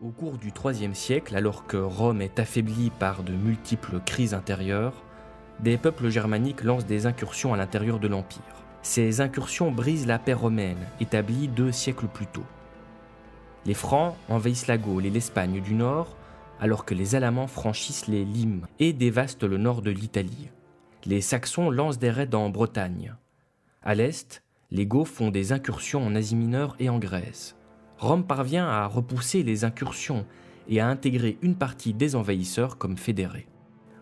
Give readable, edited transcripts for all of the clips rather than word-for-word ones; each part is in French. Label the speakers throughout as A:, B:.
A: Au cours du IIIe siècle, alors que Rome est affaiblie par de multiples crises intérieures, des peuples germaniques lancent des incursions à l'intérieur de l'Empire. Ces incursions brisent la paix romaine, établie 2 siècles plus tôt. Les Francs envahissent la Gaule et l'Espagne du Nord, alors que les Alamans franchissent les Limes et dévastent le nord de l'Italie. Les Saxons lancent des raids en Bretagne. À l'est, les Goths font des incursions en Asie mineure et en Grèce. Rome parvient à repousser les incursions et à intégrer une partie des envahisseurs comme fédérés.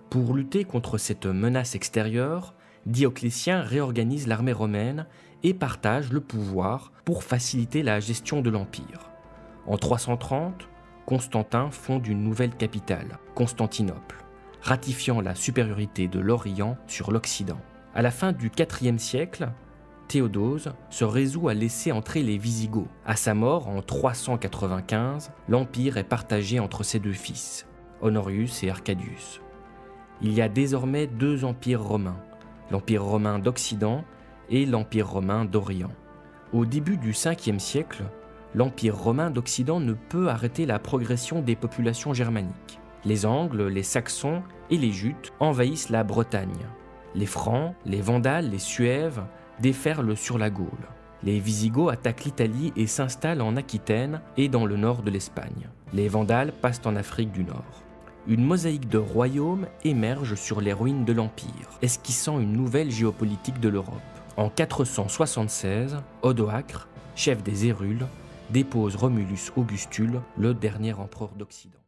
A: Pour lutter contre cette menace extérieure, Dioclétien réorganise l'armée romaine et partage le pouvoir pour faciliter la gestion de l'Empire. En 330, Constantin fonde une nouvelle capitale, Constantinople, ratifiant la supériorité de l'Orient sur l'Occident. À la fin du IVe siècle, Théodose se résout à laisser entrer les Wisigoths. À sa mort en 395, l'Empire est partagé entre ses 2 fils, Honorius et Arcadius. Il y a désormais 2 empires romains, l'Empire romain d'Occident et l'Empire romain d'Orient. Au début du Ve siècle, l'Empire romain d'Occident ne peut arrêter la progression des populations germaniques. Les Angles, les Saxons et les Jutes envahissent la Bretagne. Les Francs, les Vandales, les Suèves déferlent sur la Gaule. Les Wisigoths attaquent l'Italie et s'installent en Aquitaine et dans le nord de l'Espagne. Les Vandales passent en Afrique du Nord. Une mosaïque de royaumes émerge sur les ruines de l'Empire, esquissant une nouvelle géopolitique de l'Europe. En 476, Odoacre, chef des Hérules, dépose Romulus Augustule, le dernier empereur d'Occident.